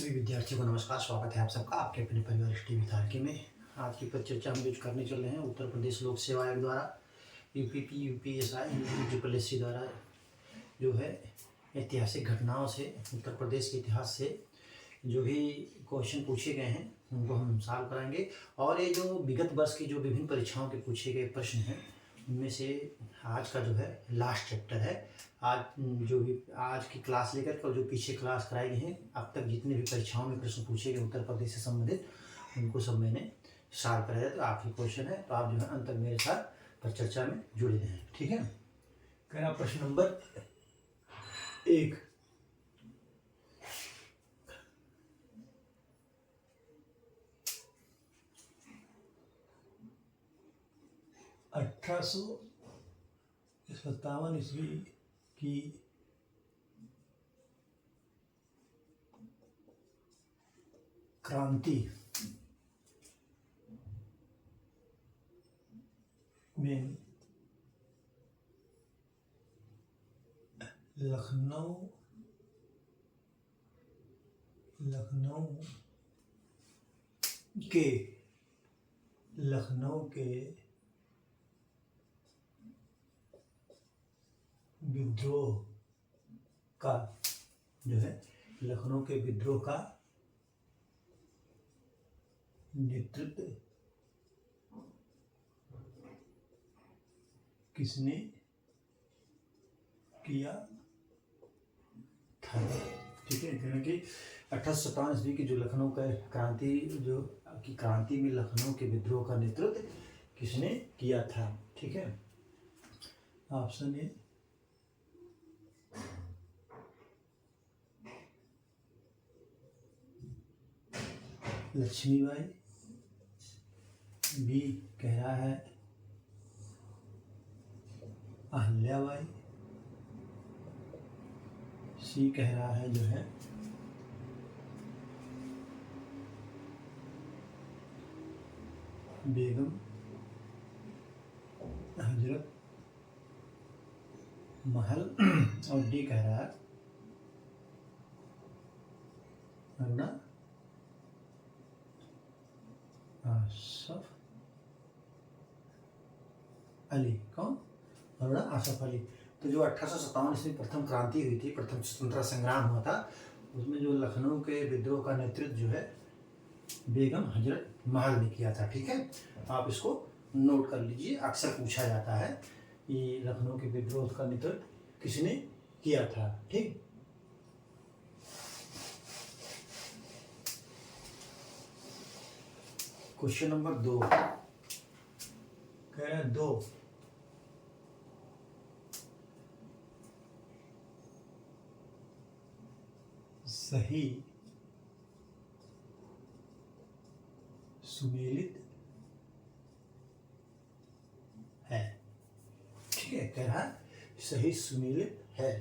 सभी विद्यार्थियों को नमस्कार। स्वागत है आप सबका आपके अपने परिवार टीवी तारकी में। आज की चर्चा हम जो करने चल रहे हैं उत्तर प्रदेश लोक सेवा आयोग द्वारा यूपीपी, यूपीएसआई, यूपीएससी द्वारा जो है ऐतिहासिक घटनाओं से उत्तर प्रदेश के इतिहास से जो भी क्वेश्चन पूछे गए हैं उनको हम सॉल्व कराएंगे। और ये जो विगत वर्ष की जो विभिन्न परीक्षाओं के पूछे गए प्रश्न हैं उनमें से आज का जो है लास्ट चैप्टर है। आज जो भी आज की क्लास लेकर के जो पीछे क्लास कराई गई हैं अब तक जितने भी परीक्षाओं में प्रश्न पूछे गए उत्तर प्रदेश से संबंधित उनको सब मैंने सॉल्व कराया। तो आखिरी क्वेश्चन है, तो आप जो है अंत तक मेरे साथ पर चर्चा में जुड़े रहें, ठीक है। कहना प्रश्न नंबर 1, अठारह सौ सत्तावन ईस्वी की क्रांति में लखनऊ के विद्रोह का जो है लखनऊ के विद्रोह का नेतृत्व किसने किया था, ठीक है। यानी कि 1857 ईस्वी की जो लखनऊ का क्रांति में लखनऊ के विद्रोह का नेतृत्व किसने किया था, ठीक है। ऑप्शन ए लक्ष्मीबाई, बी कह रहा है अहल्याबाई, सी कह रहा है जो है बेगम हजरत महल, और डी कह रहा है अन्ना आसफ अली। कौन? अरुणा आसफ अली। तो जो 1857 ईस्वी प्रथम क्रांति हुई थी, प्रथम स्वतंत्रता संग्राम हुआ था, उसमें जो लखनऊ के विद्रोह का नेतृत्व जो है बेगम हजरत महल ने किया था, ठीक है। आप इसको नोट कर लीजिए, अक्सर पूछा जाता है कि लखनऊ के विद्रोह का नेतृत्व किसने किया था, ठीक। क्वेश्चन नंबर 2 कह रहे हैं 2, सही सुमेलित है, ठीक है। कह रहा है सही सुमेलित है।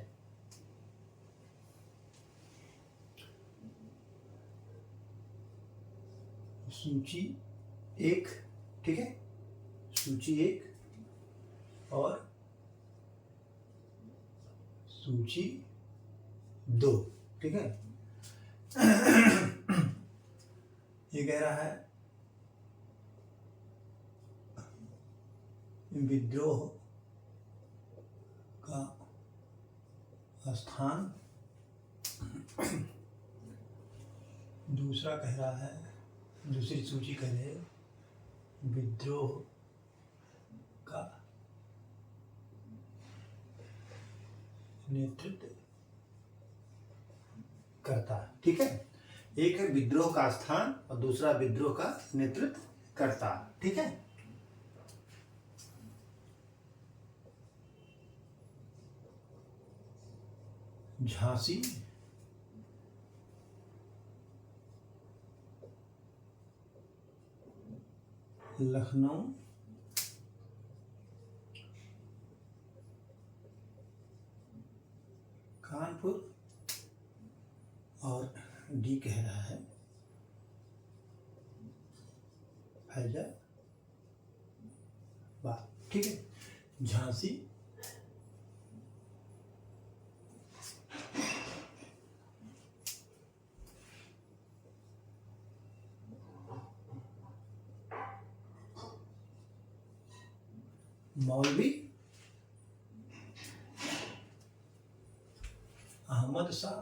सूची 1, ठीक है, सूची 1 और सूची 2, ठीक है। ये कह रहा है विद्रोह का स्थान, दूसरा कह रहा है, दूसरी सूची कह रहे विद्रोह का नेतृत्व करता, ठीक है। एक है विद्रोह का स्थान और दूसरा विद्रोह का नेतृत्व करता, ठीक है। झांसी, लखनऊ, कानपुर, और डी कह रहा है फैजाबाद, ठीक है। झांसी, मौलवी अहमद शाह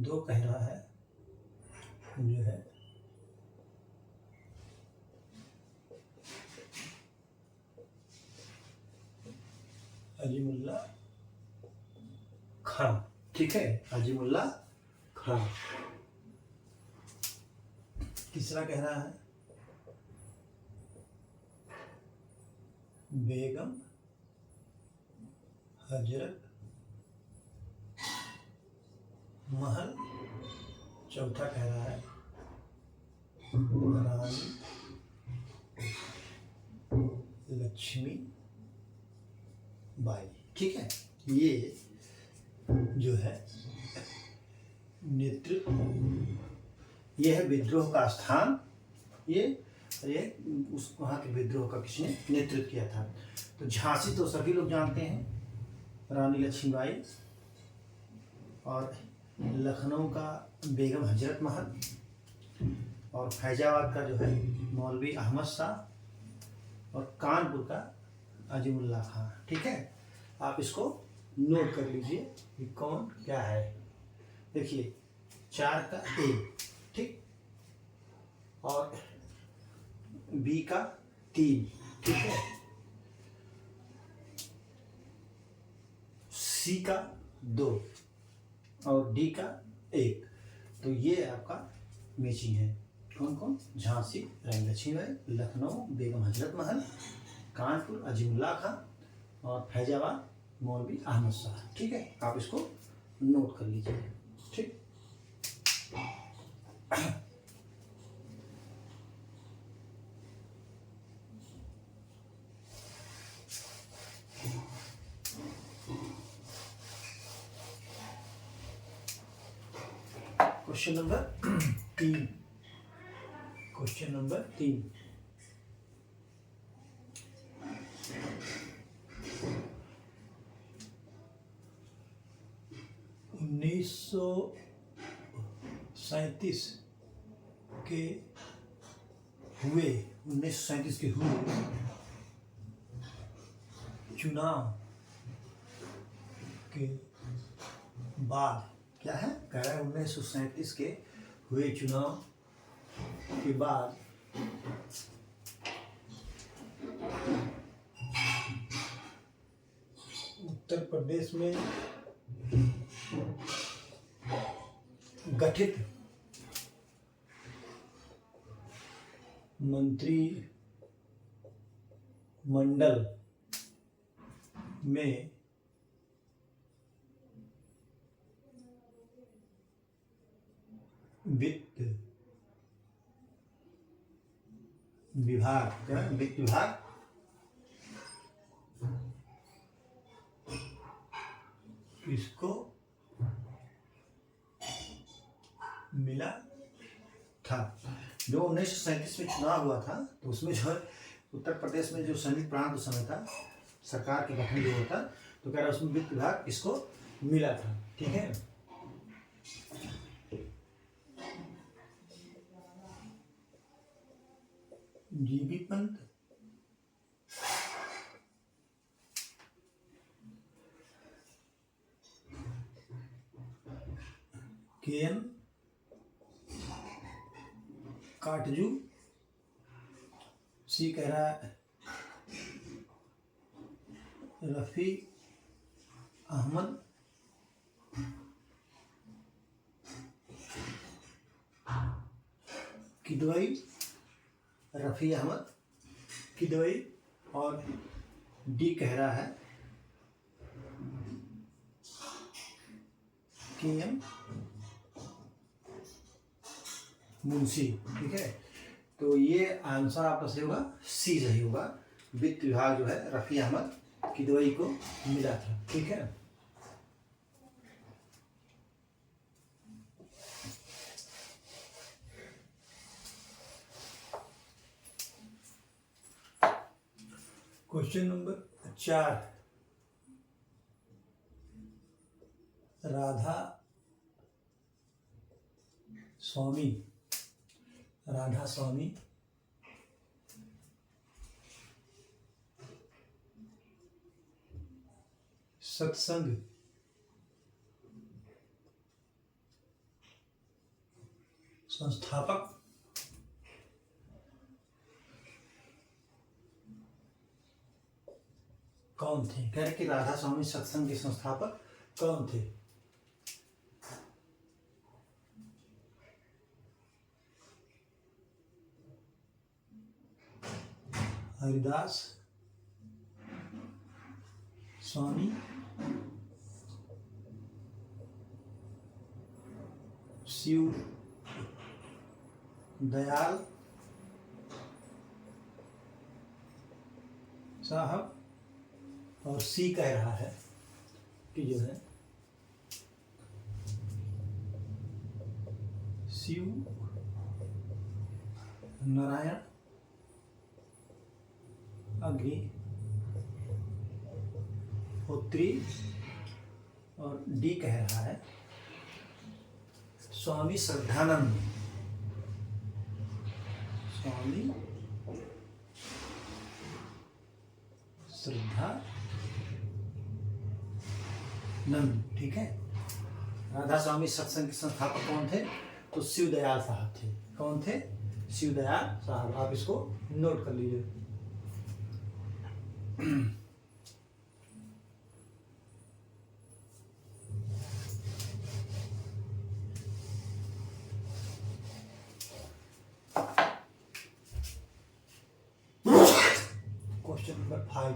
दो कह रहा है जो है अजीमुल्ला खां। ठीक है, अजीमुल्ला खां। तीसरा कह रहा है बेगम हजरत महल। चौथा कह रहा है रानी लक्ष्मी बाई। ठीक है, ये जो है नेतृत्व, ये है विद्रोह का स्थान, ये उस वहाँ के विद्रोह का किसने नेतृत्व किया था। तो झांसी तो सभी लोग जानते हैं, रानी लक्ष्मीबाई, और लखनऊ का बेगम हजरत महल, और फैजाबाद का जो है मौलवी अहमद शाह, और कानपुर का अजीमुल्ला खां। ठीक है, आप इसको नोट कर लीजिए कि कौन क्या है। देखिए 4 का ए, ठीक, और बी का 3, ठीक है, सी का 2 और डी का 1। तो ये आपका मैचिंग है। कौन कौन? झांसी रानी लक्ष्मीबाई, लखनऊ बेगम हजरत महल, कानपुर अजीमुल्ला खां, और फैजाबाद मौलवी अहमद शाह। ठीक है, आप इसको नोट कर लीजिए। ठीक, क्वेश्चन नंबर 3। क्वेश्चन नंबर 3, उन्नीस सौ 1937 के हुए चुनाव के बाद, क्या है कह रहा है, 1937 के हुए चुनाव के बाद उत्तर प्रदेश में गठित मंत्री मंडल में वित्त विभाग किसको मिला था। जो 1937 में चुनाव हुआ था, तो उसमें जो है उत्तर प्रदेश में जो संयुक्त प्रांत उस समय था, सरकार के गठन जो होता, तो कह रहा है उसमें वित्त विभाग किसको मिला था। ठीक है, जीबी पंत, केएम काटजू, सी कह रहा है रफ़ी अहमद किदवई, रफ़ी अहमद किदवई, और डी कह रहा है केएम मुंशी। ठीक है, तो ये आंसर आपका सही होगा, सी सही होगा। वित्त विभाग जो है रफ़ी अहमद किदवई को मिला था। ठीक है, क्वेश्चन नंबर 4, राधा स्वामी राधा स्वामी सत्संग संस्थापक कौन थे? कह रहे कि राधा स्वामी सत्संग के संस्थापक कौन थे? हरिदास स्वामी, शिव दयाल साहब, और सी कह रहा है कि जो है शिव नारायण अग्निहोत्री, और डी कह रहा है स्वामी श्रद्धानंद। स्वामी श्रद्धानंद, ठीक है। राधा स्वामी सत्संग के संस्थापक कौन थे? तो शिवदयाल साहब थे। कौन थे? शिवदयाल साहब। आप इसको नोट कर लीजिए। क्वेश्चन नंबर 5,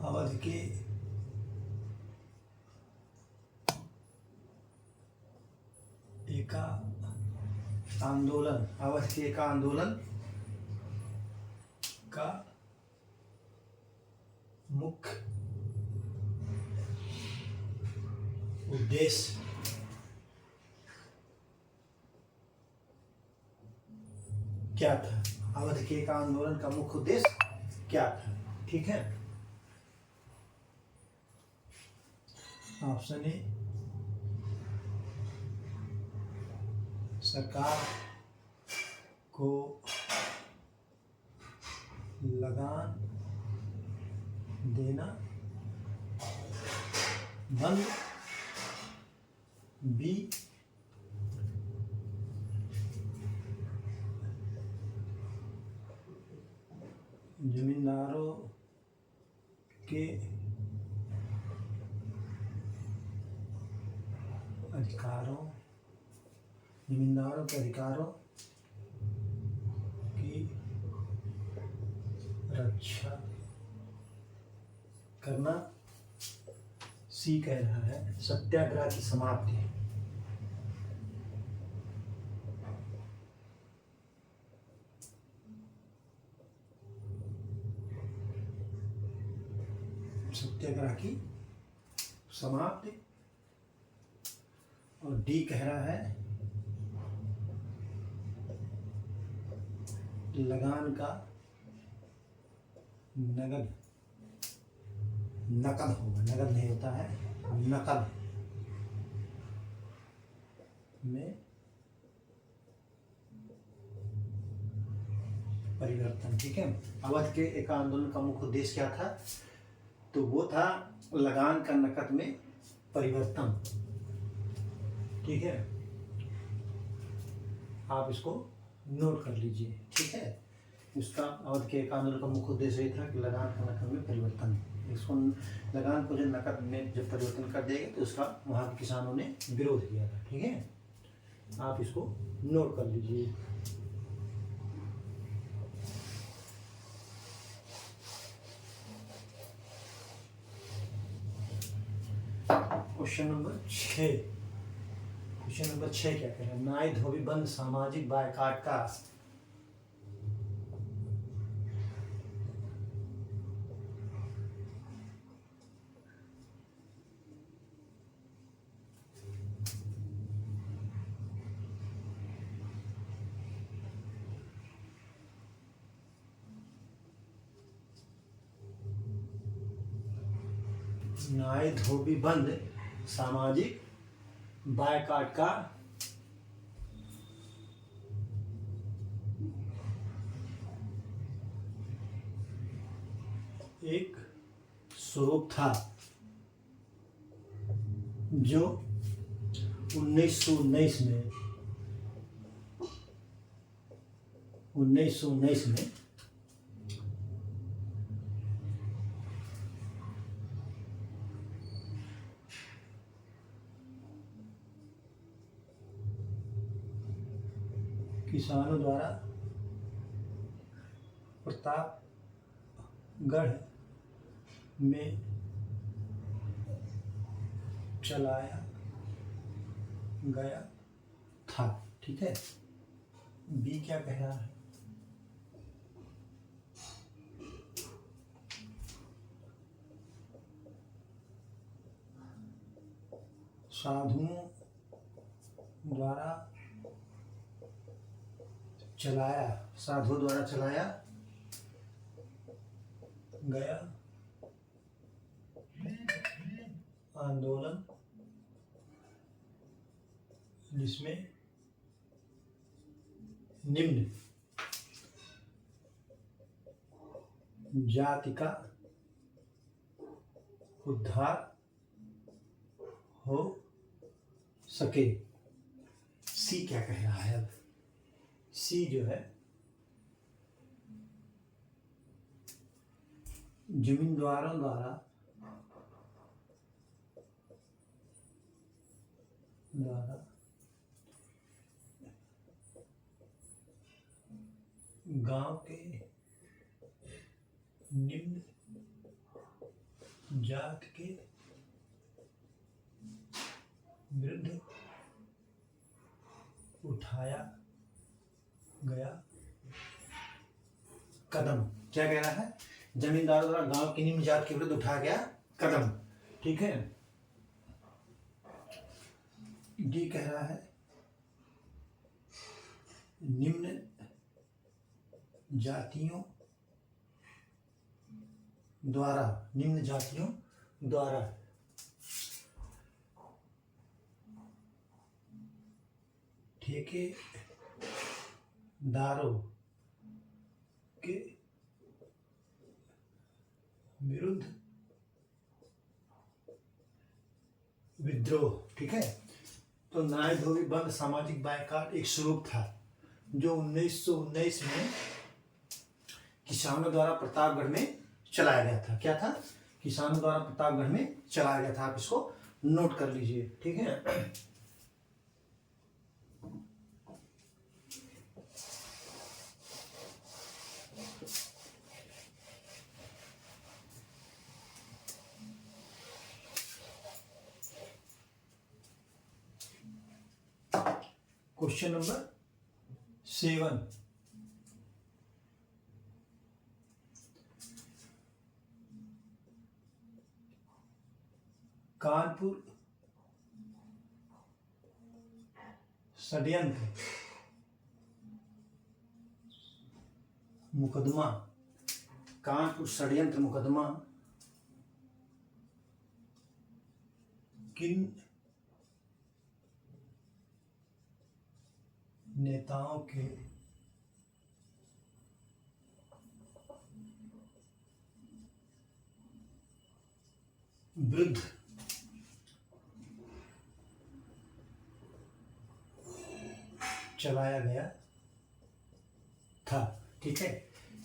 अवध के एका आंदोलन, अवध के एका आंदोलन का मुख्य उद्देश्य क्या था? अवध के एका आंदोलन का मुख्य उद्देश्य क्या था? ठीक है। ऑप्शन ए, सरकार को लगान देना, बंद, बी, जमींदारों के अधिकारों, जमींदारों के अधिकारों की रक्षा करना, सी कह रहा है सत्याग्रह की समाप्ति। सत्याग्रह की समाप्ति। और डी कह रहा है लगान का नकद, नकद होगा, नकद नहीं होता है, नकद में परिवर्तन। ठीक है। अवध के एक आंदोलन का मुख्य उद्देश्य क्या था? तो वो था लगान का नकद में परिवर्तन। ठीक है, आप इसको नोट कर लीजिए। ठीक है, इसका अवध के एक आंदोलन का मुख्य उद्देश्य ये था कि लगान का नकद में परिवर्तन। इसको लगान को जो नकद में जब परिवर्तन कर देंगे तो उसका वहाँ के किसानों ने विरोध किया था। ठीक है, आप इसको नोट कर लीजिए। क्वेश्चन नंबर 6, क्वेश्चन नंबर 6 क्या कह रहा है? नाई धोबी बंद सामाजिक बायकॉट का नाए धोबी बंद सामाजिक बायकॉट का एक स्वरूप था जो 1919 में किसानों द्वारा प्रतापगढ़ में चलाया गया था। ठीक है, बी क्या कह रहा है? साधुओं द्वारा चलाया गया आंदोलन जिसमें निम्न जाति का उद्धार हो सके। सी क्या कह रहा है? अब सी जो है जमींदारों द्वारा गांव के निम्न जात के विरुद्ध उठाया गया कदम। क्या कह रहा है? जमींदारों द्वारा गांव की निम्न जात के विरुद्ध उठाया गया कदम। ठीक है, डी कह रहा है निम्न जातियों द्वारा ठेकेदारों के विरुद्ध विद्रोह। ठीक है, तो नाए धोबी बंद सामाजिक बायकॉट एक स्वरूप था जो 1919 में किसानों द्वारा प्रतापगढ़ में चलाया गया था। क्या था? किसानों द्वारा प्रतापगढ़ में चलाया गया था। आप इसको नोट कर लीजिए। ठीक है, क्वेश्चन नंबर 7। कानपुर षड्यंत्र मुकदमा किन नेताओं के विरुद्ध चलाया गया था। ठीक है,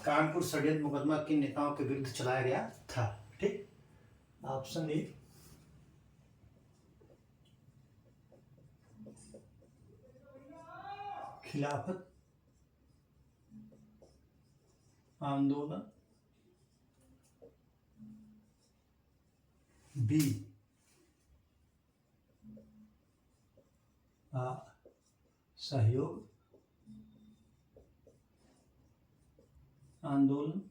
कानपुर षड्यंत्र मुकदमा किन नेताओं के विरुद्ध चलाया गया था? ठीक, ऑप्शन ए खिलाफत आंदोलन, बी सहयोग आंदोलन,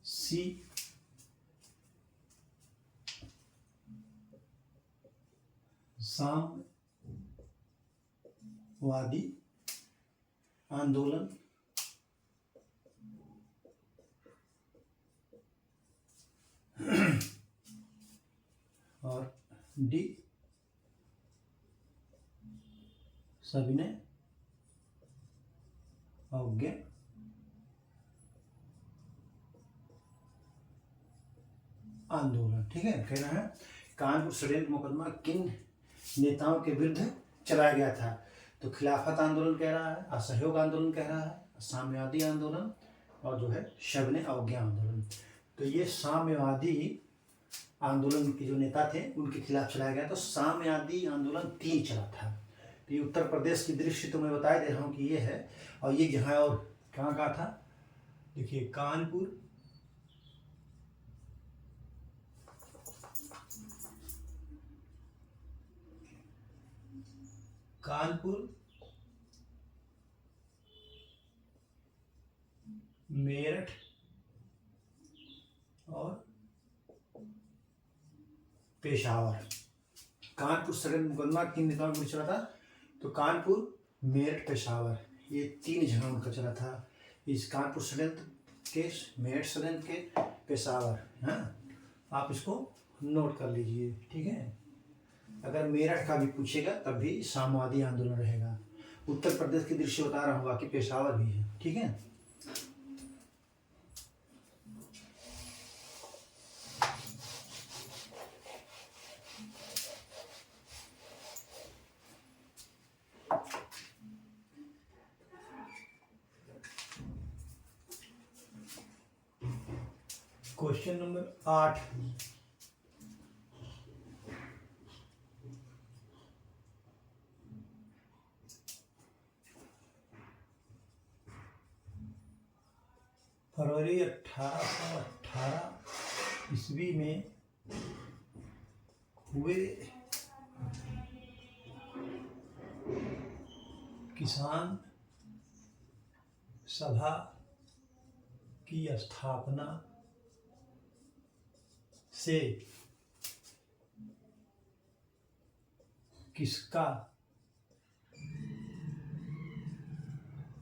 सी साम्यवादी आंदोलन, और डी सविनय अवज्ञा आंदोलन। ठीक है, कहना है कानपुर षड्यंत्र मुकदमा किन नेताओं के विरुद्ध चलाया गया था? तो खिलाफत आंदोलन कह रहा है, असहयोग आंदोलन कह रहा है, साम्यवादी आंदोलन और जो है सविनय अवज्ञा आंदोलन। तो ये साम्यवादी आंदोलन के जो नेता थे उनके खिलाफ चलाया गया। तो साम्यवादी आंदोलन 3 चला था। तो ये उत्तर प्रदेश की दृष्टि तो मैं बता दे रहा हूँ कि ये है, और ये जहाँ और कहाँ का था, देखिए कानपुर मेरठ और पेशावर। कानपुर षड्यंत्र मुकदमा किन नेताओं के चला था? तो कानपुर, मेरठ, पेशावर, ये 3 जगह उनका चला था। इस कानपुर षड्यंत्र के, मेरठ षड्यंत्र के, पेशावर। हाँ, आप इसको नोट कर लीजिए। ठीक है, अगर मेरठ का भी पूछेगा तब भी साम्यवादी आंदोलन रहेगा। उत्तर प्रदेश की दृश्य बता रहा हूँ, बाकी पेशावर भी है। ठीक है, क्वेश्चन नंबर 8। फरवरी 1818 ईस्वी में हुए किसान सभा की स्थापना से किसका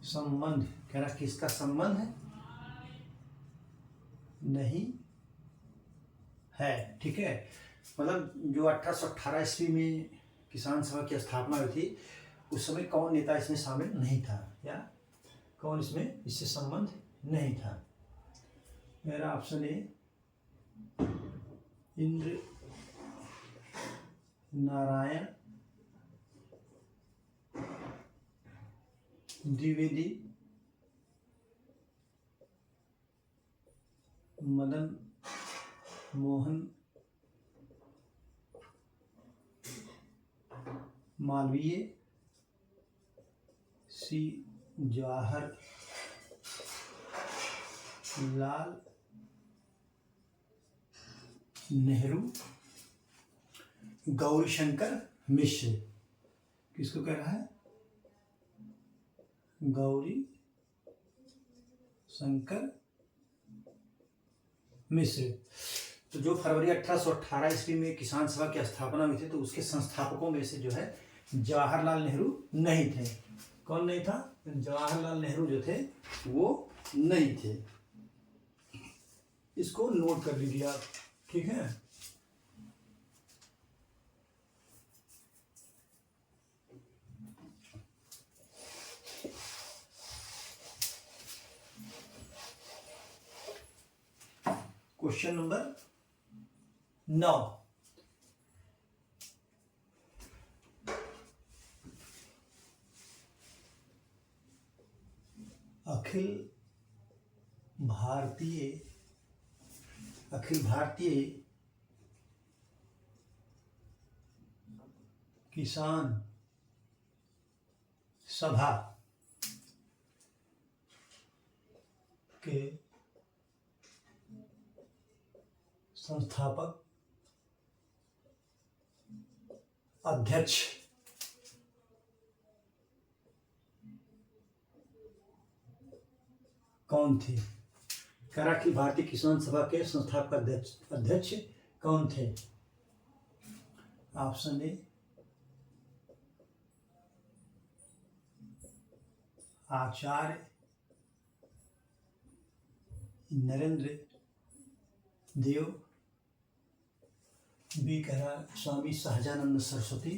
संबंध, कह रहा किसका संबंध नहीं है? ठीक है, मतलब जो 1818 ईस्वी में किसान सभा की स्थापना हुई थी उस समय कौन नेता इसमें शामिल नहीं था, या कौन इसमें इससे संबंध नहीं था? मेरा ऑप्शन ए इंद्र नारायण द्विवेदी, मदन मोहन मालवीय, सी जवाहर लाल नेहरू, गौरीशंकर मिश्र। किसको कह रहा है? गौरी शंकर मिश्र। तो जो फरवरी 1818 ईस्वी में किसान सभा की स्थापना हुई थी तो उसके संस्थापकों में से जो है जवाहरलाल नेहरू नहीं थे। कौन नहीं था? जवाहरलाल नेहरू जो थे वो नहीं थे। इसको नोट कर लीजिए आप। ठीक है, क्वेश्चन नंबर 9। अखिल भारतीय किसान सभा के संस्थापक अध्यक्ष कौन थे? अखिल भारतीय किसान सभा के संस्थापक अध्यक्ष कौन थे? Option A Acharya Narendra Dev, B कह रहा है स्वामी सहजानंद सरस्वती,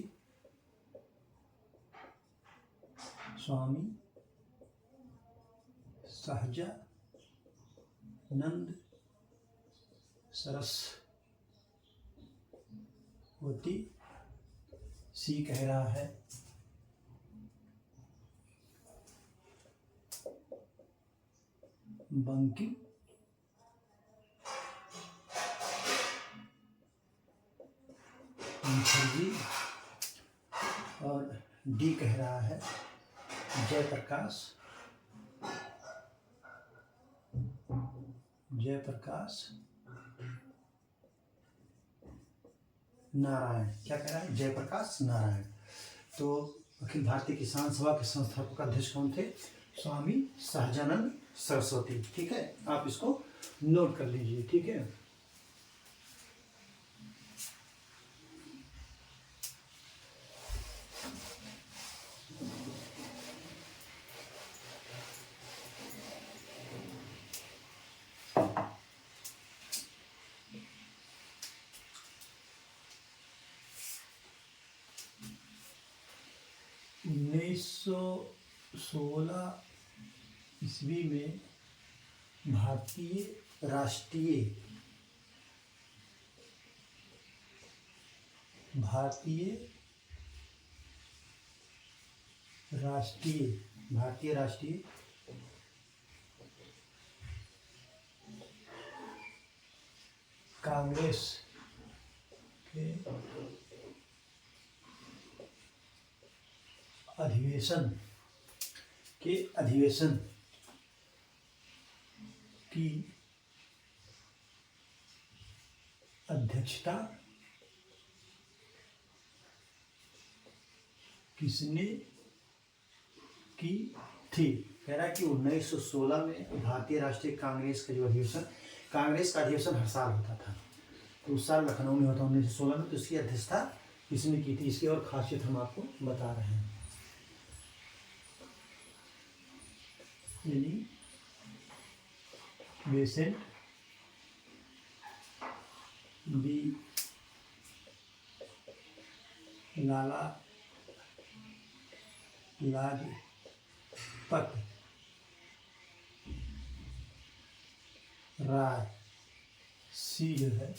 स्वामी सहजानंद सरस्वती। सी कह रहा है बंकिम मुखर्जी। और डी कह रहा है जयप्रकाश नारायण। क्या कह रहा है? जयप्रकाश नारायण। तो अखिल भारतीय किसान सभा के संस्थापक अध्यक्ष कौन थे? स्वामी सहजानंद सरस्वती। ठीक है, आप इसको नोट कर लीजिए। ठीक है, 1916 ईस्वी में भारतीय राष्ट्रीय कांग्रेस के अधिवेशन की अध्यक्षता किसने की थी? कह रहा है कि 1916 में भारतीय राष्ट्रीय कांग्रेस का जो अधिवेशन, कांग्रेस का अधिवेशन हर साल होता था, तो उस साल लखनऊ में होता 1916 में, तो इसकी अध्यक्षता किसने की थी? इसकी और खासियत हम आपको बता रहे हैं। यानी बेसेंट बी लाला लाजपत राय। सी जो है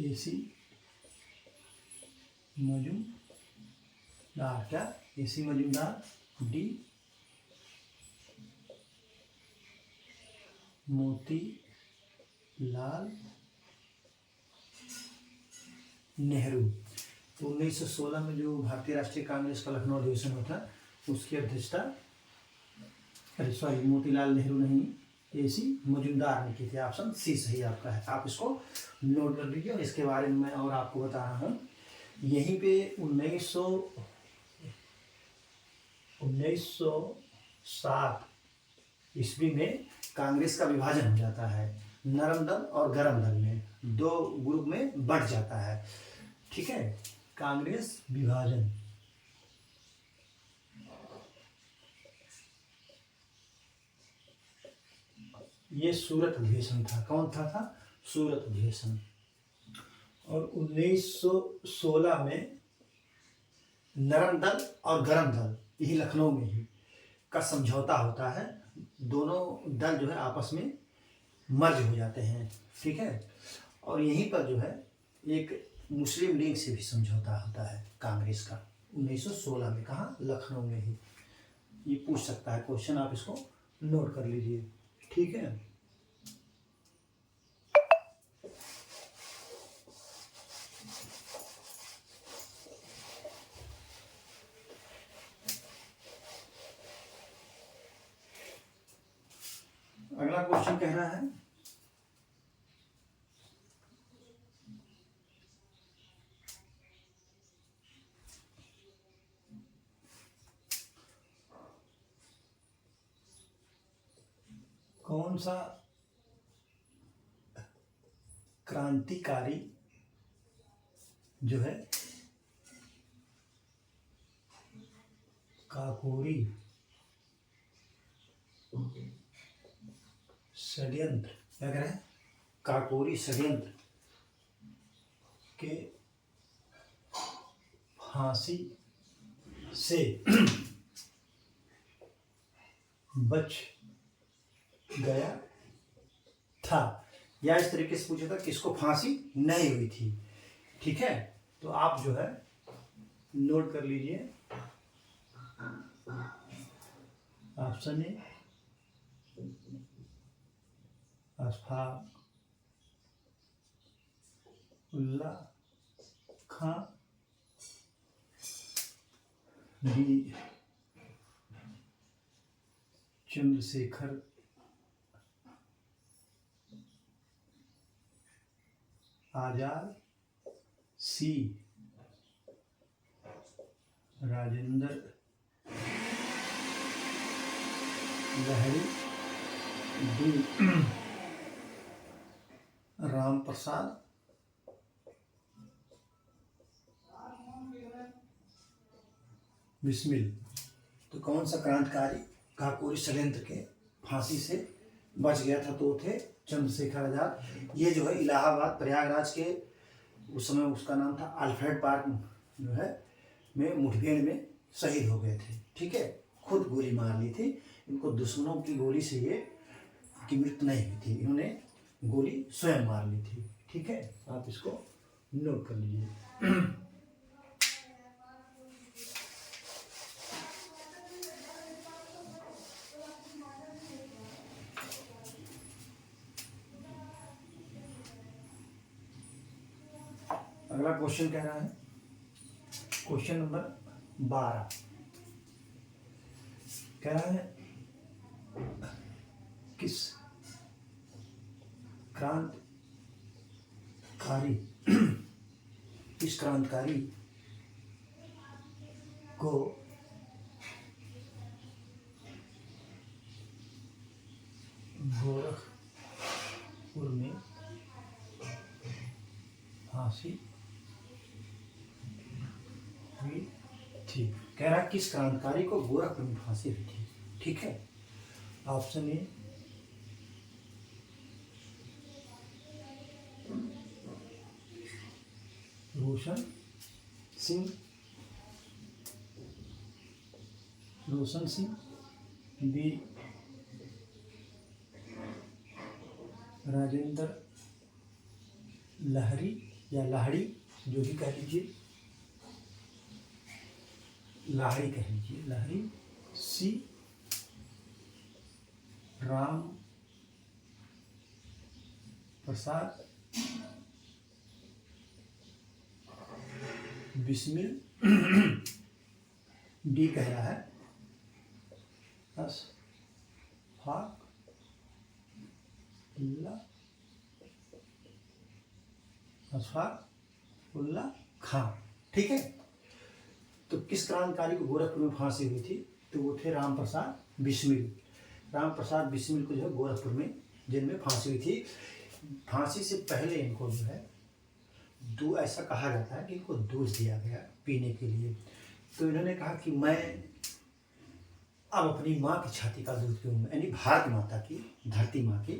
एसी मजूमदार। क्या? एसी मजूमदार। डी मोतीलाल नेहरू। तो 1916 में जो भारतीय राष्ट्रीय कांग्रेस का लखनऊ अधिवेशन होता, उसकी अध्यक्षता मोतीलाल नेहरू नहीं, एसी मजूमदार ने की थी। ऑप्शन सी सही आपका है। आप इसको नोट कर लीजिए और इसके बारे में मैं और आपको बता रहा हूँ। यहीं पे 1907 ईस्वी में कांग्रेस का विभाजन हो जाता है, नरम दल और गरम दल में, दो ग्रुप में बढ़ जाता है। ठीक है, कांग्रेस विभाजन। ये सूरत अधिवेशन था। कौन था? सूरत अधिवेशन। और 1916 में नरम दल और गरम दल, यही लखनऊ में ही का समझौता होता है। दोनों दल जो है आपस में मर्ज हो जाते हैं। ठीक है, और यहीं पर जो है एक मुस्लिम लीग से भी समझौता होता है कांग्रेस का 1916 में। कहाँ? लखनऊ में ही। ये पूछ सकता है क्वेश्चन, आप इसको नोट कर लीजिए। ठीक है, अगला क्वेश्चन कह रहा है कौन सा क्रांतिकारी जो है काकोरी षड्यंत्र क्या कह रहे हैं, काकोरी षड्यंत्र के फांसी से बच गया था, या इस तरीके से पूछा था किसको फांसी नहीं हुई थी। ठीक है, तो आप जो है नोट कर लीजिए option A Ashfaq Ullah Khan, B Chandrashekhar Azad, C Rajendra Lahiri, D Ram Prasad Bismil. तो कौन सा क्रांतिकारी काकोरी षड्यंत्र के फांसी से बच गया था, तो थे चंद्रशेखर आजाद। ये जो है इलाहाबाद प्रयागराज के उस समय उसका नाम था अल्फ्रेड पार्क जो है में मुठभेड़ में शहीद हो गए थे। ठीक है, खुद गोली मार ली थी, इनको दुश्मनों की गोली से ये की मृत्यु नहीं हुई थी, इन्होंने गोली स्वयं मार ली थी। ठीक है, आप इसको नोट कर लीजिए। अगला क्वेश्चन कह रहा है, क्वेश्चन नंबर 12 कह रहा है किस क्रांतिकारी को गोरखपुर में फांसी हुई थी। कह रहा है किस क्रांतिकारी को गोरखपुर में फांसी हुई थी। ठीक है, option A Roshan Singh, B Rajendra Lahiri या लाहड़ी, जो भी कह लीजिए, लाहड़ी कह लीजिए, लाहड़ी, सी राम प्रसाद बिस्मिल, डी कह रहा है अशफाक उल्ला खां। ठीक है, तो किस क्रांतिकारी को गोरखपुर में फांसी हुई थी, तो वो थे राम प्रसाद बिस्मिल। राम प्रसाद बिस्मिल को जो है गोरखपुर में जेल में फांसी हुई थी। फांसी से पहले इनको जो है ऐसा कहा जाता है कि इनको दूध दिया गया पीने के लिए। तो इन्होंने कहा कि मैं अब अपनी माँ की छाती का दूध पीऊँगा, यानी भारत माता की, धरती माँ की,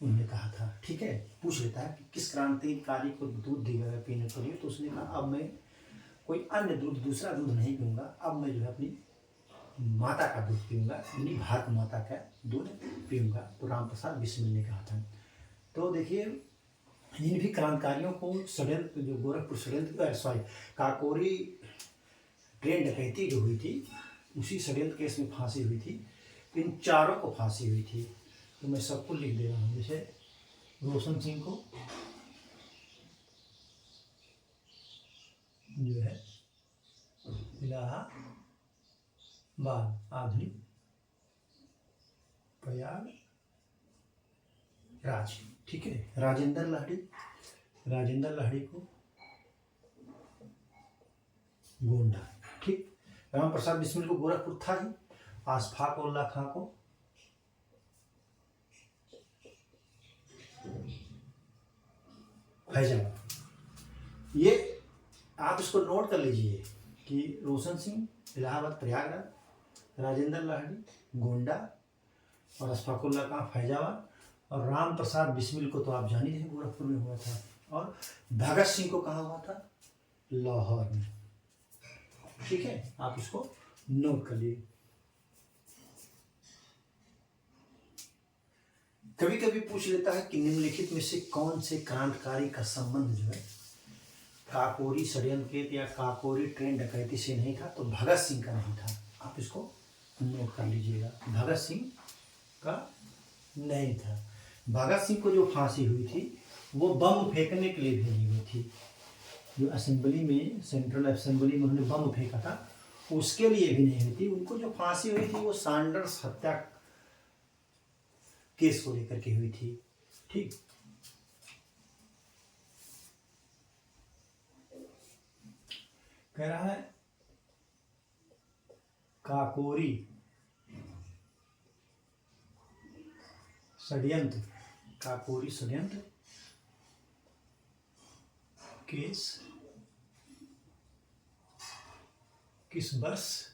उन्होंने कहा था। ठीक है, पूछ लेता है कि किस क्रांतिकारी को दूध दिया गया पीने के लिए, तो उसने कहा अब मैं कोई अन्य दूध, दूसरा दूध नहीं पीऊँगा, अब मैं जो है अपनी माता का दूध पीऊँगा, यानी भारत माता का दूध पीऊँगा। तो राम प्रसाद बिस्मिल ने कहा था। तो देखिए, इन भी क्रांतिकारियों को षड्यंत्र, जो गोरखपुर षड्यंत्र, काकोरी ट्रेन डकैती जो हुई थी, उसी षड्यंत्र केस में फांसी हुई थी। इन चारों को फांसी हुई थी। तो मैं सबको लिख दे रहा हूँ, जैसे रोशन सिंह को जो है इलाहाबाद आधुनिक प्रयागराज। ठीक है, राजेंद्र लाहिड़ी को गोंडा। ठीक, राम प्रसाद बिस्मिल को गोरखपुर था ही, अशफाक उल्ला खां को फैजाबाद। ये आप इसको नोट कर लीजिए कि रोशन सिंह इलाहाबाद प्रयागराज, राजेंद्र लाहिड़ी गोंडा और अशफाक उल्ला खां फैजाबाद, और राम प्रसाद बिस्मिल को तो आप जान ही रहे, गोरखपुर में हुआ था। और भगत सिंह को कहाँ हुआ था? लाहौर में। ठीक है, आप इसको नोट कर लीजिए। कभी कभी पूछ लेता है कि निम्नलिखित में से कौन से क्रांतिकारी का संबंध जो है काकोरी षड्यंत्र या काकोरी ट्रेन डकैती से नहीं था, तो भगत सिंह का नहीं था। आप इसको नोट कर लीजिएगा, भगत सिंह का नहीं था। भगत सिंह को जो फांसी हुई थी वो बम फेंकने के लिए भेजी हुई थी। जो असेंबली में, सेंट्रल असेंबली में उन्होंने बम फेंका था, उसके लिए भी नहीं हुई थी। उनको जो फांसी हुई थी वो सैंडर्स हत्या केस को लेकर के हुई थी। ठीक, कह रहा है काकोरी षड्यंत्र, काकोरी षड्यंत्र केस किस वर्ष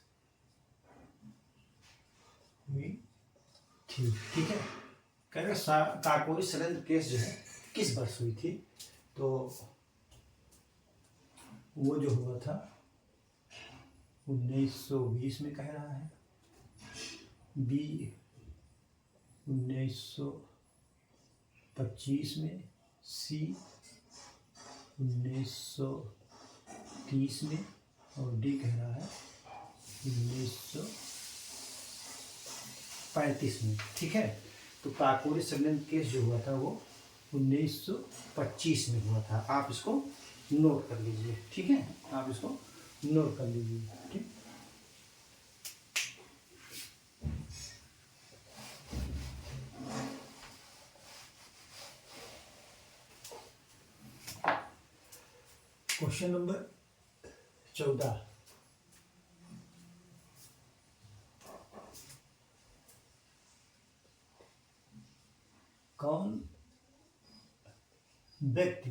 हुई थी? ठीक है, कह रहे काकोरी षड्यंत्र केस जो है किस वर्ष हुई थी, तो वो जो हुआ था 1920 में कह रहा है, बी 1925 में, सी 1930 में, और डी कह रहा है 1935 में। ठीक है, तो काकोरी षड्यंत्र केस जो हुआ था वो 1925 में हुआ था। आप इसको नोट कर लीजिए। ठीक है, आप इसको नोट कर लीजिए। ठीक, क्वेश्चन नंबर 14, कौन व्यक्ति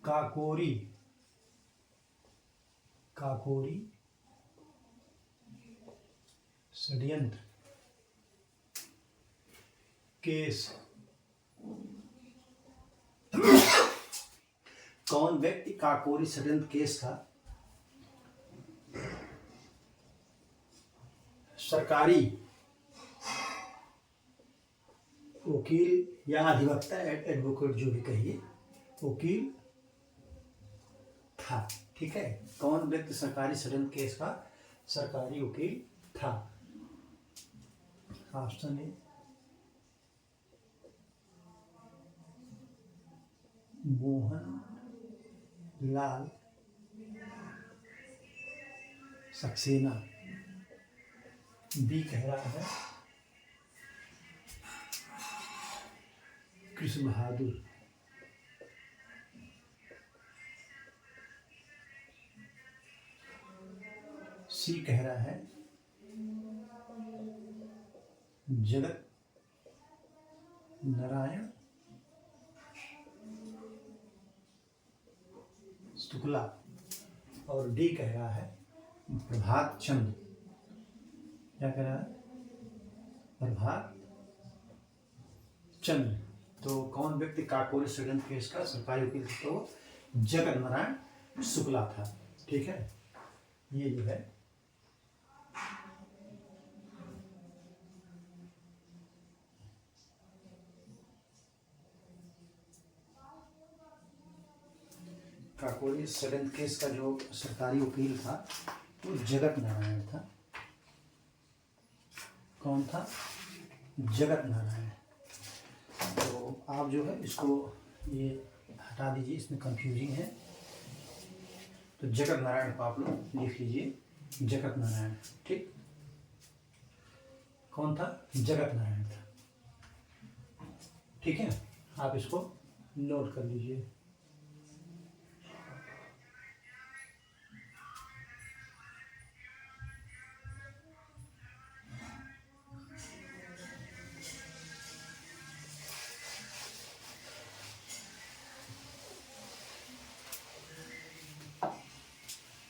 काकोरी षड्यंत्र केस, कौन व्यक्ति काकोरी षड्यंत्र केस का सरकारी वकील या अधिवक्ता, एडवोकेट जो भी कहिए, वकील था? ठीक है, कौन व्यक्ति सरकारी षड्यंत्र केस का सरकारी वकील था? Option A Mohan Lal Saxena, B कह रहा है कृष्ण बहादुर, सी कह रहा है जगत नारायण शुक्ला, और डी कह रहा है प्रभात चंद्र। क्या कह रहा है? प्रभात चंद्र। तो कौन व्यक्ति काकोरी षड्यंत्र केस का सरकारी वकील था? तो जगत नारायण शुक्ला था। ठीक है, ये जो है काकोरी षड्यंत्र केस का जो सरकारी वकील था वो जगत नारायण था। कौन था? जगत नारायण। तो आप जो है इसको ये हटा दीजिए, इसमें कंफ्यूजिंग है। तो जगत नारायण को आप लोग लिख लीजिए, जगत नारायण। ठीक, कौन था? जगत नारायण था। ठीक है, आप इसको नोट कर लीजिए।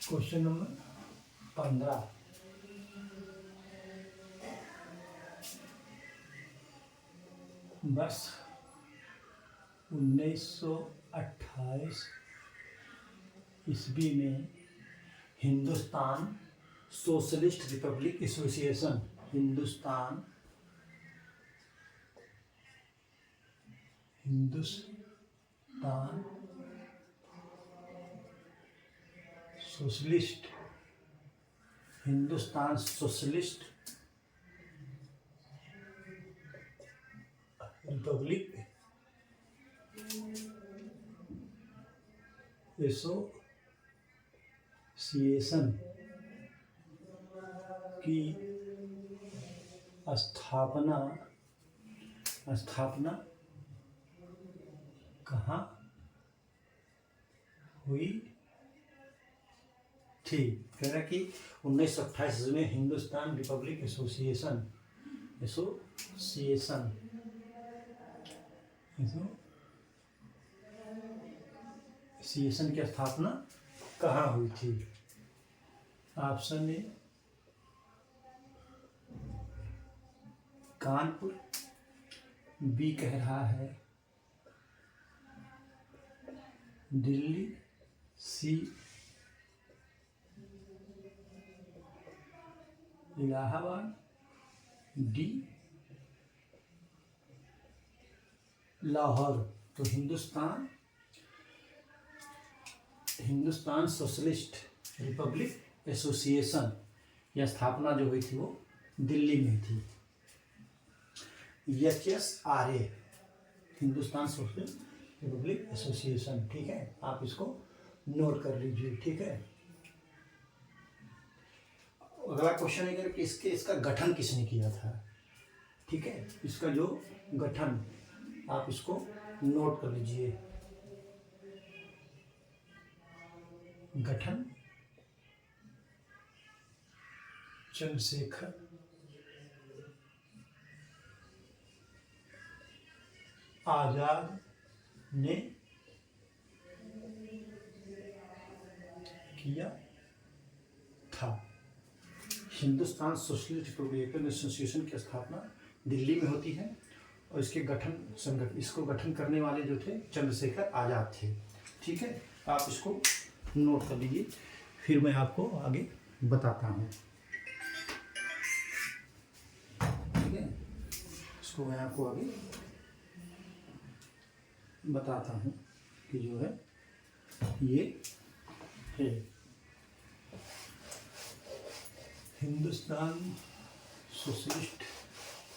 क्वेश्चन नंबर 15, वर्ष 1928 ईस्वी में Hindustan socialist Republic association, Hindustan socialist Hindustan socialist Republic association की स्थापना कहाँ हुई थी? कह रहा कि 1928 में हिंदुस्तान रिपब्लिक एसोसिएशन की स्थापना कहाँ हुई थी? ऑप्शन ए कानपुर, बी कह रहा है दिल्ली, सी इलाहाबाद, डी लाहौर। तो हिंदुस्तान सोशलिस्ट रिपब्लिक एसोसिएशन की स्थापना जो हुई थी वो दिल्ली में थी। HSRA, Hindustan socialist Republic association. ठीक है, आप इसको नोट कर लीजिए। ठीक है, अगला क्वेश्चन है कि इसका गठन किसने किया था? ठीक है, इसका जो गठन आप इसको नोट कर लीजिए। गठन चंद्रशेखर आजाद ने किया था। हिंदुस्तान सोशलिस्ट रिपब्लिक एसोसिएशन की स्थापना दिल्ली में होती है और इसको गठन करने वाले जो थे चंद्रशेखर आजाद थे। ठीक है, आप इसको नोट कर लीजिए, फिर मैं आपको आगे बताता हूँ। ठीक है, इसको मैं आपको आगे बताता हूँ कि जो है ये है हिंदुस्तान सोशलिस्ट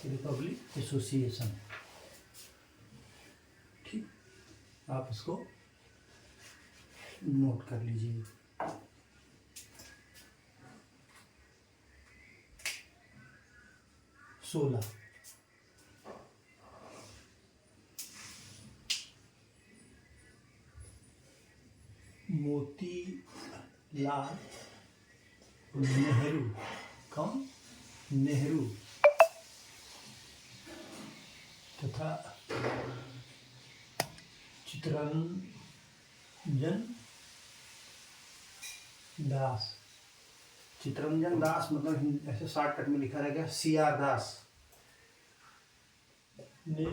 रिपब्लिक एसोसिएशन। ठीक, आप इसको नोट कर लीजिए। मोतीलाल नेहरू। कौन? नेहरू तथा चित्तरंजन दास। चित्तरंजन दास मतलब ऐसे शॉर्टकट में लिखा रहेगा CR दास ने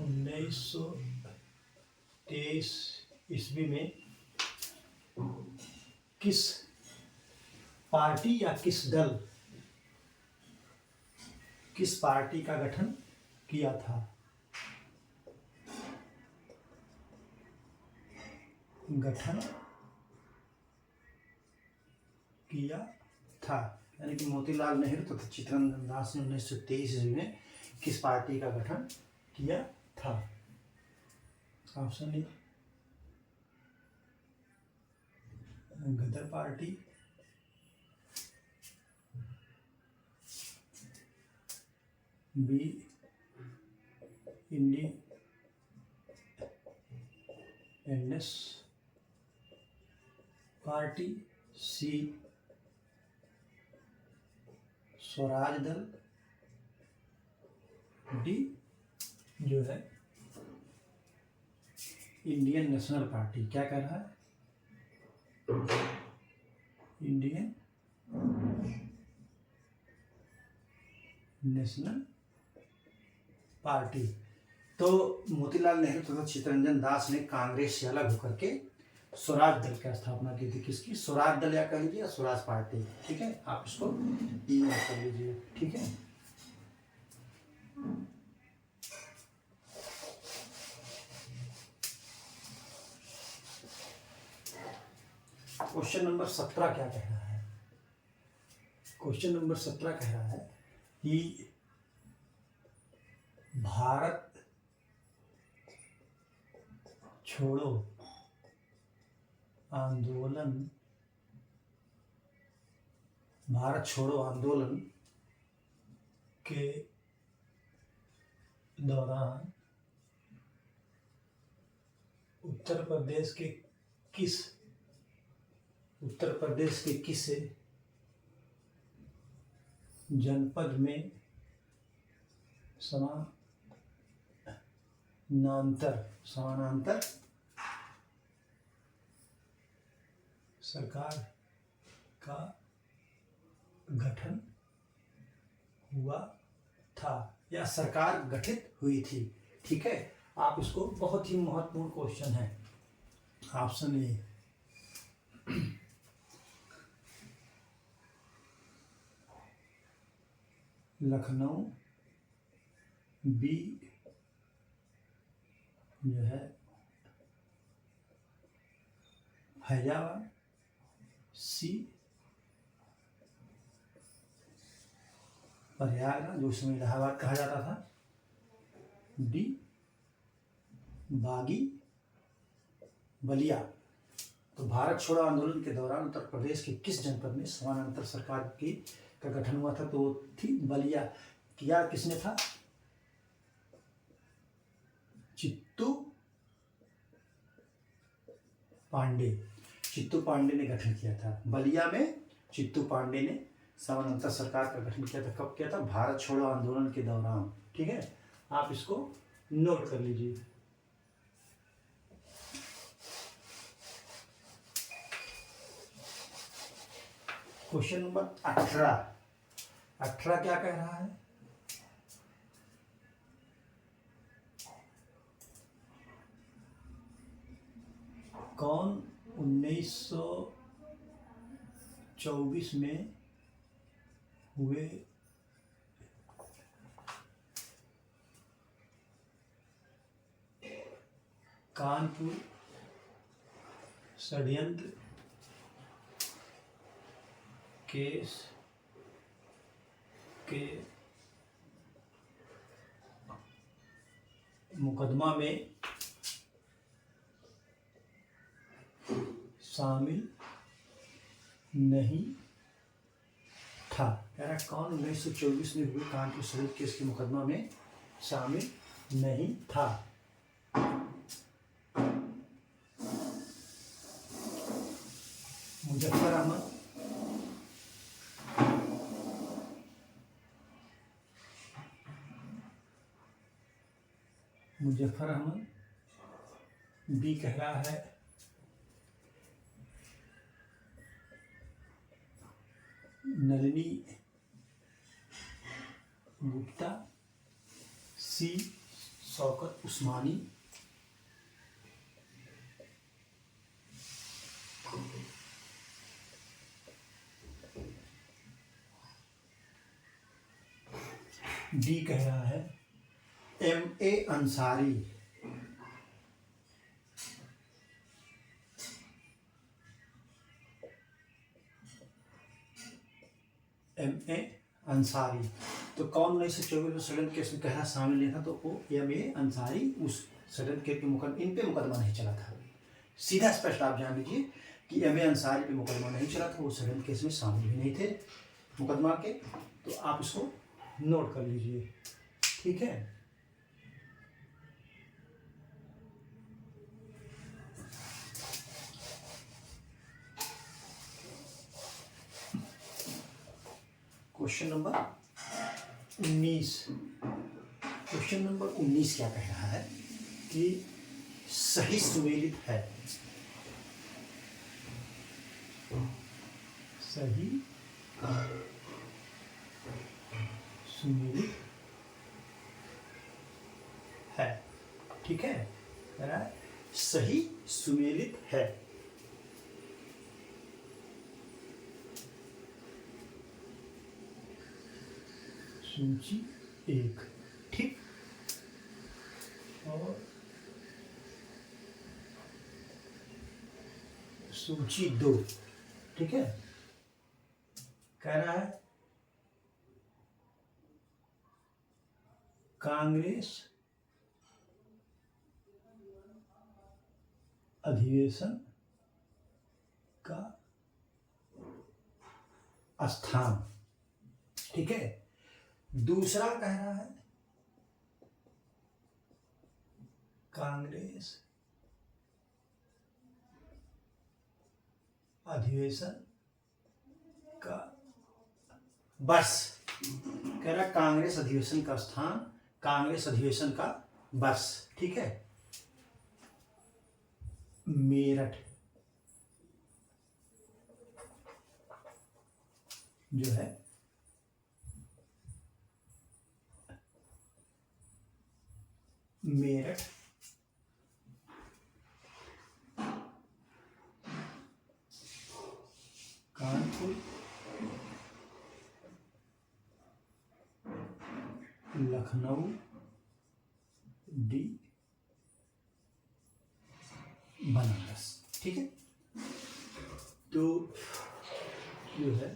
1923 ईस्वी में किस पार्टी या किस पार्टी का गठन किया था? यानी कि मोतीलाल नेहरू तथा चित्तरंजन दास ने 1923 ईस्वी में किस पार्टी का गठन किया था? Option A Ghadar party, B independence party, C Swaraj Dal, D जो है इंडियन नेशनल पार्टी। क्या कह रहा है? Indian national party. तो मोतीलाल नेहरू तथा चित्तरंजन दास ने कांग्रेस से अलग होकर के स्वराज दल की स्थापना की थी। किसकी? स्वराज दल या कह लीजिए स्वराज पार्टी। ठीक है, आप इसको नोट कर लीजिए। ठीक है, क्वेश्चन नंबर 17 क्या कह रहा है? क्वेश्चन नंबर 17 कह रहा है कि भारत छोड़ो आंदोलन, भारत छोड़ो आंदोलन के दौरान उत्तर प्रदेश के किस जनपद में समानांतर सरकार का गठन हुआ था या सरकार गठित हुई थी। ठीक है, आप इसको, बहुत ही महत्वपूर्ण क्वेश्चन है। ऑप्शन ए लखनऊ, बी जो है फैजाबाद, सी प्रयागराज जो उस समय इलाहाबाद कहा जाता था, डी बागी बलिया। तो भारत छोड़ो आंदोलन के दौरान उत्तर प्रदेश के किस जनपद में समानांतर सरकार का गठन हुआ था? तो थी बलिया। किया किसने था? चित्तू पांडे ने गठन किया था। बलिया में चित्तू पांडे ने समानांतर सरकार का गठन किया था। कब किया था? भारत छोड़ो आंदोलन के दौरान। ठीक है, आप इसको नोट कर लीजिए। क्वेश्चन नंबर 18 क्या कह रहा है? कौन 1924 में हुए कानपुर षड्यंत्र केस के मुकदमा में शामिल नहीं था? कह रहा कौन 1924 में हुए कानपुर षड्यंत्र केस के मुकदमा में शामिल नहीं था? मुजफ्फर अहमद, बी कह रहा है नलिनी गुप्ता, सी शौकत उस्मानी, डी कह रहा है M.A. अंसारी। M.A. अंसारी। तो कौन 1924 में षड्यंत्र केस में कह रहा शामिल नहीं था? तो वो M.A. अंसारी उस षड्यंत्र केस के इन पे मुकदमा नहीं चला था। सीधा स्पष्ट आप जान लीजिए कि M.A. अंसारी पे मुकदमा नहीं चला था, वो षड्यंत्र केस में शामिल भी नहीं थे मुकदमा के। तो आप इसको नोट कर लीजिए। ठीक है, क्वेश्चन नंबर 19। क्वेश्चन नंबर 19 क्या कह रहा है कि सही सुमेलित है, सही सुमेलित है। ठीक है, कह रहा है सही सुमेलित है। सूची 1, ठीक, और सूची 2, ठीक है। कह रहा है कांग्रेस अधिवेशन का स्थान, ठीक है। दूसरा कह रहा है कांग्रेस अधिवेशन का वर्ष, कह रहा है कांग्रेस अधिवेशन का स्थान, कांग्रेस अधिवेशन का वर्ष, ठीक है। मेरठ जो है मेरठ कानपुर लखनऊ डी बनारस, ठीक है। तो जो है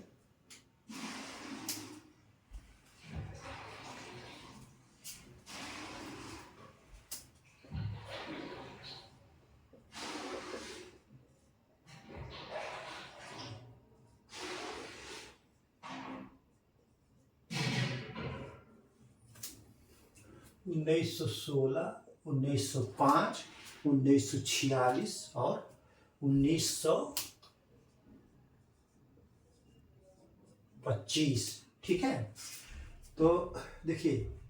1916, 1905, 1946 और 1925, ठीक है। तो देखिए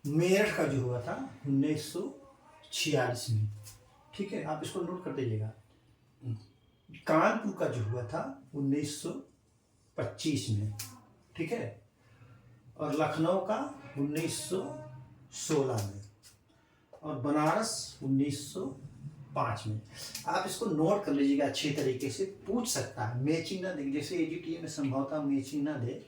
मेरठ का जो हुआ था 1946 में, ठीक है, आप इसको नोट कर दीजिएगा। कानपुर का जो हुआ था 1925 में, ठीक है, और लखनऊ का 1916 में, और बनारस 1905 में। आप इसको नोट कर लीजिएगा, अच्छे तरीके से पूछ सकता है, मैचिंग ना दे, जैसे एजीटीए में संभवतः मैचिंग ना दे,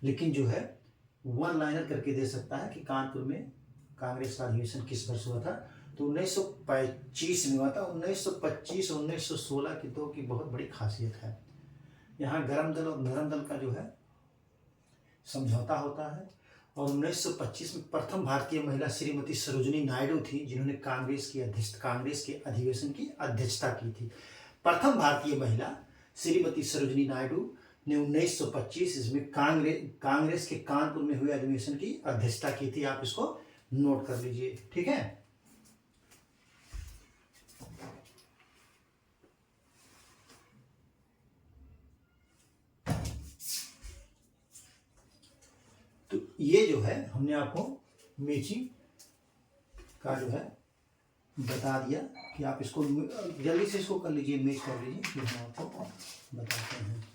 लेकिन जो है वन लाइनर करके दे सकता है कि कानपुर में कांग्रेस का अधिवेशन किस वर्ष हुआ था। तो 1925 में हुआ था। 1925 और 1916 की दो की बहुत बड़ी खासियत है, यहाँ गर्म दल और नरम दल का जो है समझौता होता है। और 1925 में प्रथम भारतीय महिला श्रीमती सरोजिनी नायडू थी, जिन्होंने कांग्रेस के अधिवेशन की अध्यक्षता की थी। प्रथम भारतीय महिला श्रीमती सरोजिनी नायडू ने 1925 इसमें कांग्रेस के कानपुर में हुए अधिवेशन की अध्यक्षता की थी। आप इसको नोट कर लीजिए, ठीक है। तो ये जो है हमने आपको मैचिंग का जो है बता दिया कि आप इसको जल्दी से इसको कर लीजिए, मैच कर लीजिए, फिर हम आपको बताते हैं।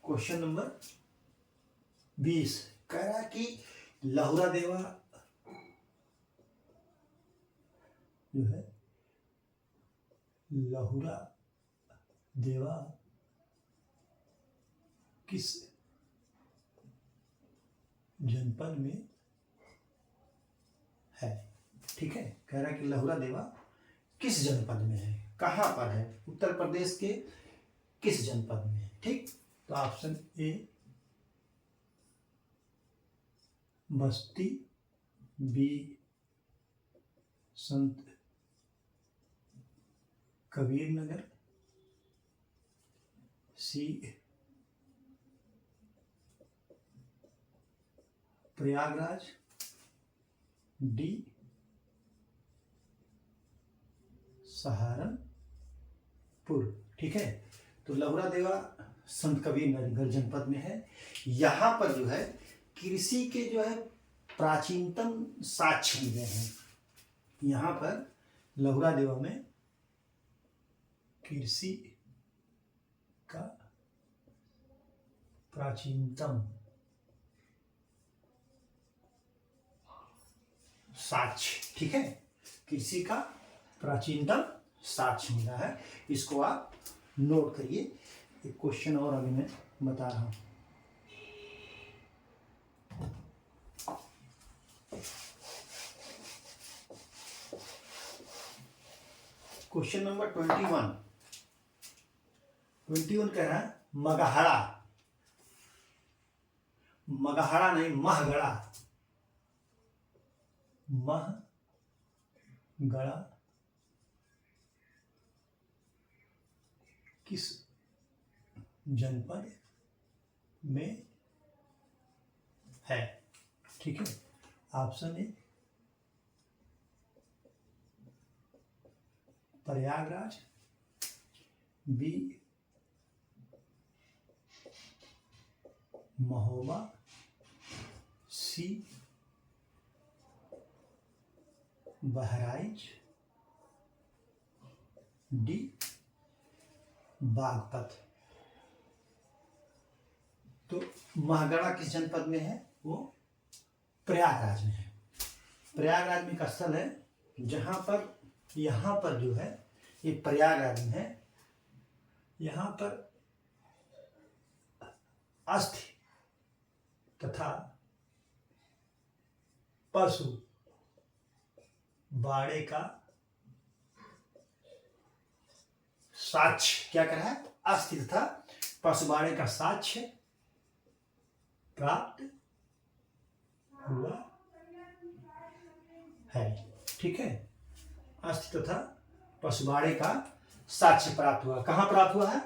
क्वेश्चन नंबर 20 कह रहा है कि लहुरा देवा जो है लहुरा देवा किस जनपद में है, ठीक है। कह रहा है कि लहुरा देवा किस जनपद में है, कहाँ पर है, उत्तर प्रदेश के किस जनपद में है, ठीक। तो option A Basti, B Sant Kabir Nagar, C Prayagraj, D Saharanpur, ठीक है। तो लहुरा देवा संत कबीर नगर जनपद में है। यहाँ पर जो है कृषि के जो है प्राचीनतम साक्ष्य मिले हैं। यहाँ पर लहुरा देवा में कृषि का प्राचीनतम साक्ष्य, ठीक है, कृषि का प्राचीनतम साक्ष्य मिला है। इसको आप नोट करिए। एक क्वेश्चन और अभी मैं बता रहा हूं। क्वेश्चन नंबर 21 कह रहा है मगहरा, मगहरा नहीं महगड़ा, महगड़ा किस जनपद में है? ठीक है, option A Prayagraj, B Mahoba, C Bahraich, D Baghpat. तो महगड़ा किस जनपद में है? वो प्रयागराज में है। प्रयागराज में एक स्थल है जहां पर, यहाँ पर जो है ये प्रयागराज में है। यहाँ पर अस्थि तथा पशु बाड़े का साक्ष्य क्या कर रहा है? अस्थि तथा पशु बाड़े का साक्ष्य प्राप्त हुआ है। ठीक है, अस्थि तथा पशुबाड़े का साक्ष्य प्राप्त हुआ। कहाँ प्राप्त हुआ है?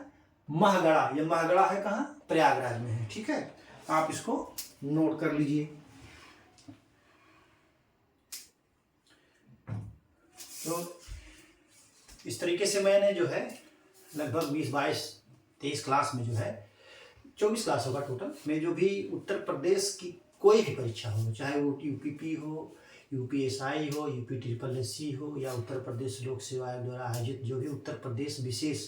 महगड़ा। ये महगड़ा है कहाँ? प्रयागराज में है। ठीक है, आप इसको नोट कर लीजिए। तो इस तरीके से मैंने जो है लगभग 20, 22, 23 क्लास में जो है 24 क्लास होगा टोटल में, जो भी उत्तर प्रदेश की कोई भी परीक्षा हो, चाहे वो यूपीपी हो, यूपीएसआई हो, यूपी ट्रिपल एससी हो, या उत्तर प्रदेश लोक सेवा आयोग द्वारा आयोजित जो भी उत्तर प्रदेश विशेष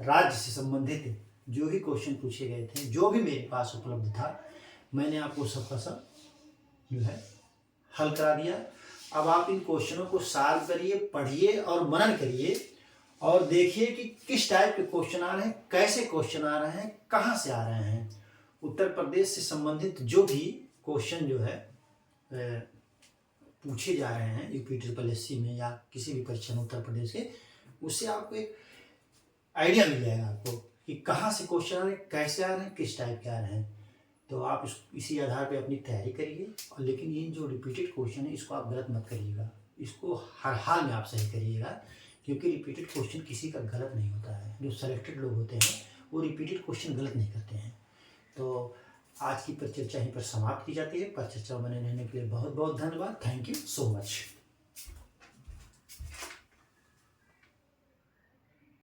राज्य से संबंधित जो भी क्वेश्चन पूछे गए थे, जो भी मेरे पास उपलब्ध था, मैंने आपको सबका सब जो है हल करा दिया। अब आप इन क्वेश्चनों को सॉल्व करिए, पढ़िए और मनन करिए और देखिए कि किस टाइप के क्वेश्चन आ रहे हैं, कैसे क्वेश्चन आ रहे हैं, कहाँ से आ रहे हैं। उत्तर प्रदेश से संबंधित जो भी क्वेश्चन जो है पूछे जा रहे हैं यूपी ट्रिपल एससी में या किसी भी परीक्षा में उत्तर प्रदेश के, उससे आपको एक आइडिया मिल जाएगा आपको कि कहाँ से क्वेश्चन आ रहे हैं, कैसे आ रहे हैं, किस टाइप के आ रहे हैं। तो आप इसी आधार पे अपनी तैयारी करिए। और लेकिन ये जो रिपीटेड क्वेश्चन है इसको आप गलत मत करिएगा, इसको हर हाल में आप सही करिएगा, क्योंकि रिपीटेड क्वेश्चन किसी का गलत नहीं होता है। जो सेलेक्टेड लोग होते हैं वो रिपीटेड क्वेश्चन गलत नहीं करते हैं। तो आज की परिचर्चा यहीं पर समाप्त की जाती है। परिचर्चा बने रहने के लिए बहुत बहुत धन्यवाद। Thank you so much.